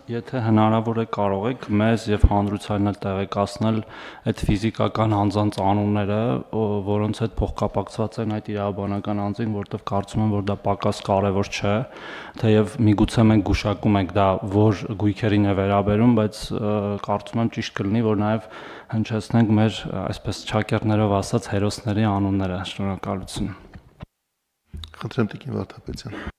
Եթե հնարավոր է կարող եք մեզ եւ հանրությանն էլ տեղեկացնել այդ ֆիզիկական անձանց անունները, որոնց հետ փոխկապակցված են այդ իրավաբանական անձին, որտեղ կարծում եմ, որ դա պակաս կարևոր չէ, թեև միգուցե մենք գուշակում ենք դա որ գույքերին է վերաբերում, բայց կարծում եմ ճիշտ կլինի, որ նաեւ հնչեցնենք մեր այսպես չակերտներով ասած հերոսների անունները։ Շնորհակալություն։ Խնդրեմ Տիկին Վարդապետյան։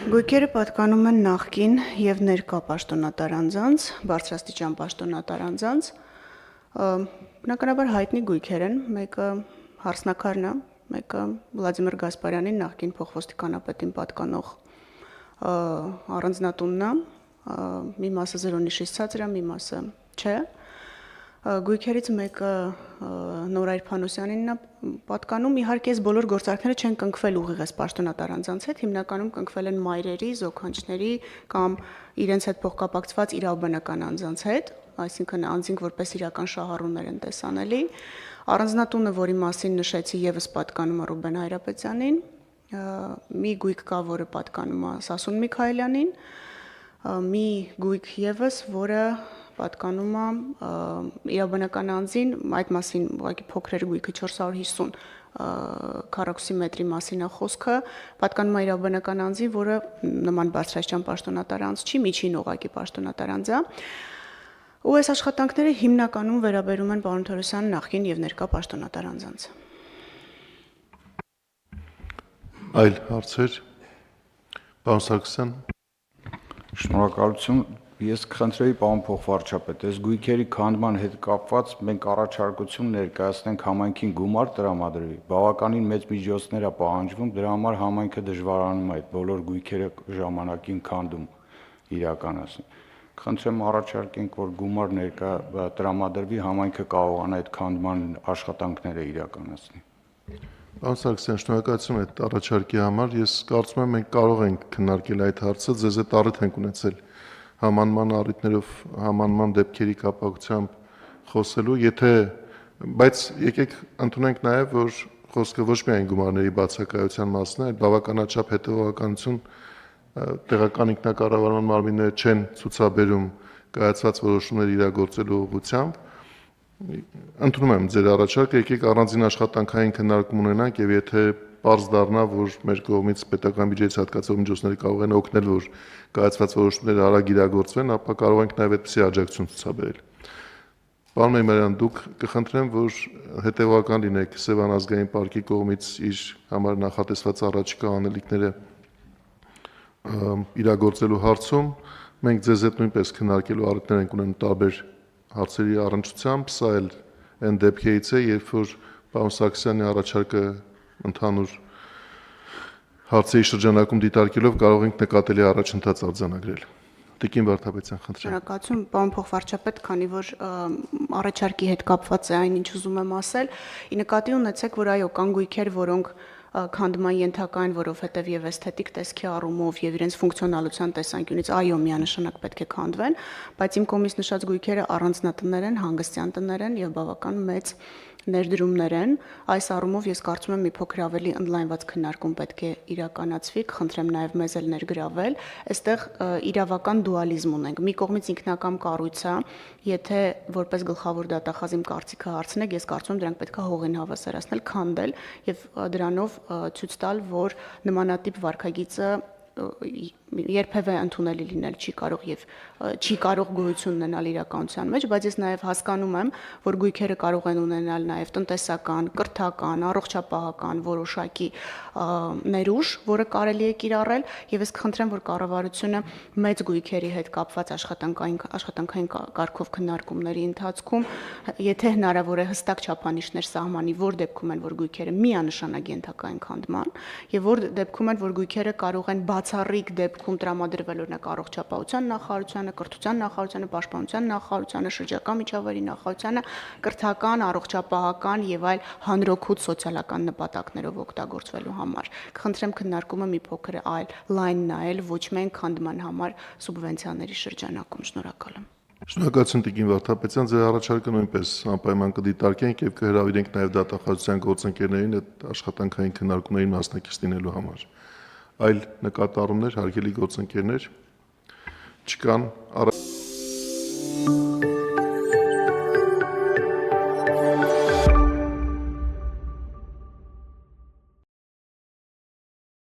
Գույքերը պատկանում են նախկին եւ ներկա պաշտոնատար անձանց, բարձրաստիճան պաշտոնատար անձանց, բնականաբար հայտնի գույքեր են, մեկը Հարսնաքարն է, մեկը Վլադիմիր Գասպարյանին նախկին փոխոստիկանապետին պատկանող առանձնատունն է, մի մասը զրոնիշից ցածր է, մի մասը չէ։ Գույքերից մեկը Նորայր Փանոսյանինն է պատկանում, իհարկե այս բոլոր գործարքները չեն կնքվել ուղիղ այս պաշտոնատար անձանց հետ, հիմնականում կնքվել են մայրերի, զոքանչների կամ իրենց հետ փոխկապակցված իրավաբանական անձանց հետ, այսինքն անձինք որպես իրական շահառուներ են տեսանելի։ Առանձնատունը, որի մասին նշեցի, եւս պատկանում է Ռուբեն Հայրապետյանին, մի գույք կա, որը պատկանում է Սասուն Միքայելյանին, մի գույք եւս, որը պատկանում է իրավաբանական անձին, այդ մասին ուղղակի փոքր գույքը 450 քառակուսի մետրի մասին է խոսքը, պատկանում է իրավաբանական անձին, որը նման բարձրաստիճան պաշտոնատար անձ չի, միջին ուղղակի պաշտոնատար անձ է։ Ու այս աշխատանքները հիմնականում վերաբերում են պարոն Թորոսյան նախկին եւ ներկա պաշտոնատար անձանց։ Այլ հարցեր։ Պարոն Սարգսյան։ Շնորհակալություն։ Ես կխնդրեի պարոն փոխվարչապետ, այս գույքերի քանդման հետ կապված մենք առաջարկություն ներկայացնենք համայնքին գումար տրամադրի։ Բավականին մեծ միջոցներ է պահանջվում, դրա համար համայնքը դժվարանում է այդ բոլոր գույքերը ժամանակին քանդում իրականացնել։ Խնդրեմ առաջարկենք, որ գումար ներկա տրամադրվի, համայնքը կարողանա այդ քանդման աշխատանքները իրականացնել։ Պարոն Սարգսյան, շնորհակալություն այդ առաջարկի համար։ Ես կարծում եմ մենք կարող ենք քննարկել այդ հարցը, ձեզ հետ առիթ ենք ունեցել համանման առիթներով համանման դեպքերի կապակցությամբ խոսելու, բայց եկեք ընդունենք նաև, որ խոսքը ոչ միայն գումարների բացակայության մասն է, այլ բավականաչափ հետևողականություն տեղական ինքնակառավարման մարմինները չեն ցուցաբերում կայացված որոշումներ իրագործելու ուղղությամբ։ Ընդունում եմ ձեր առաջարկը, եկեք առանձին աշխատանքային քննարկում ունենանք եւ եթե պարզ դառնա, որ մեր կողմից պետական բյուջեից հատկացող միջոցները կարող են օգնել, որ կայացված որոշումները արագ իրագործվեն, ապա կարող ենք նաև այդպիսի աջակցություն ցուցաբերել։ Պարոն Մեյմարյան, դուք կխնդրեմ, որ հետևական լինեք Սևան ազգային պարկի կողմից իր համար նախատեսված առաջիկա անելիքները իրագործելու հարցում։ Մենք ձեզ հետ նույնպես քննարկելու առիթներ ենք ունենում տարբեր հարցերի առնչությամբ, սա էլ այն դեպքերից է, երբ որ պարոն Սարգսյանի առաջարկը ընդհանուր հարցերի շրջանակում դիտարկելով կարող ենք նկատելի առաջընթաց արձանագրել։ Տիկին Վարդապետյան, խնդրեմ։ Շնորհակալություն, պարոն փոխվարչապետ, քանի որ առաջարկի հետ կապված է այն, ինչ ուզում եմ ասել, ի նկատի ունեցեք, որ այո, կան գույքեր, որոնք քանդման ենթակա են, որովհետև եւ էսթետիկ տեսքի առումով եւ իրենց ֆունկցիոնալության տեսանկյունից այո, միանշանակ պետք է քանդվեն, բայց իմ կողմից նշած գույքերը առանձնատներ են, հանգստյան տներ են եւ բավական մեծ ներդրումներ են, այս առումով ես կարծում եմ մի փոքր ավելի ընդլայնված քննարկում պետք է իրականացվի, կխնդրեմ նաև մեզ էլ ներգրավել, այստեղ իրավական դուալիզմ ունենք, մի կողմից ինքնակամ կառույց է, եթե որպես գլխավոր դատախազի կարծիքը հարցնեք, ես կարծում եմ դրանք պետք է հողին հավասարացնել, քանդել եւ դրանով ցույց տալ, որ նմանատիպ վարքագիծը երբևէ ընդունելի լինել չի կարող եւ չի կարող գոյություն ունենալ իրականության մեջ, բայց ես նաեւ հասկանում եմ, որ գույքերը կարող են ունենալ նաեւ տնտեսական, կրթական, առողջապահական որոշակի ներուժ, որը կարելի է կիրառել եւ ես կխնդրեմ, որ կառավարությունը մեծ գույքերի հետ կապված աշխատանքային կարգով քննարկումների ընթացքում, եթե հնարավոր է հստակ չափանիշներ սահմանի, որ դեպքում են, որ գույքերը միանշանակ ենթակա են քանդման եւ որ դեպքում են, որ գույքերը կարող են բացառիկ դեպքում տրամադրվել օրինակ առողջապահության նախարարությանը, կրթության նախարարությանը, պաշտպանության նախարարությանը, շրջակա միջավայրի նախարարությանը, կրթական, առողջապահական եւ այլ հանրօգուտ սոցիալական նպատակներով օգտագործվելու համար։ Կխնդրեմ քննարկումը մի փոքր այլ լայն նայել, ոչ միայն քանդման համար սուբվենցիաների շրջանակում։ Շնորհակալ եմ։ Շնորհակալություն Տիկին Վարդապետյան, ձեր առաջարկը նույնպես անպայման կդիտարկենք եւ կհրավիրենք նաեւ դատախազության գործընկերներին այդ աշխատանքային քննարկումներին մասնակից լինելու համար։ Այլ նկատառումներ, հարգելի գործընկերներ, չկան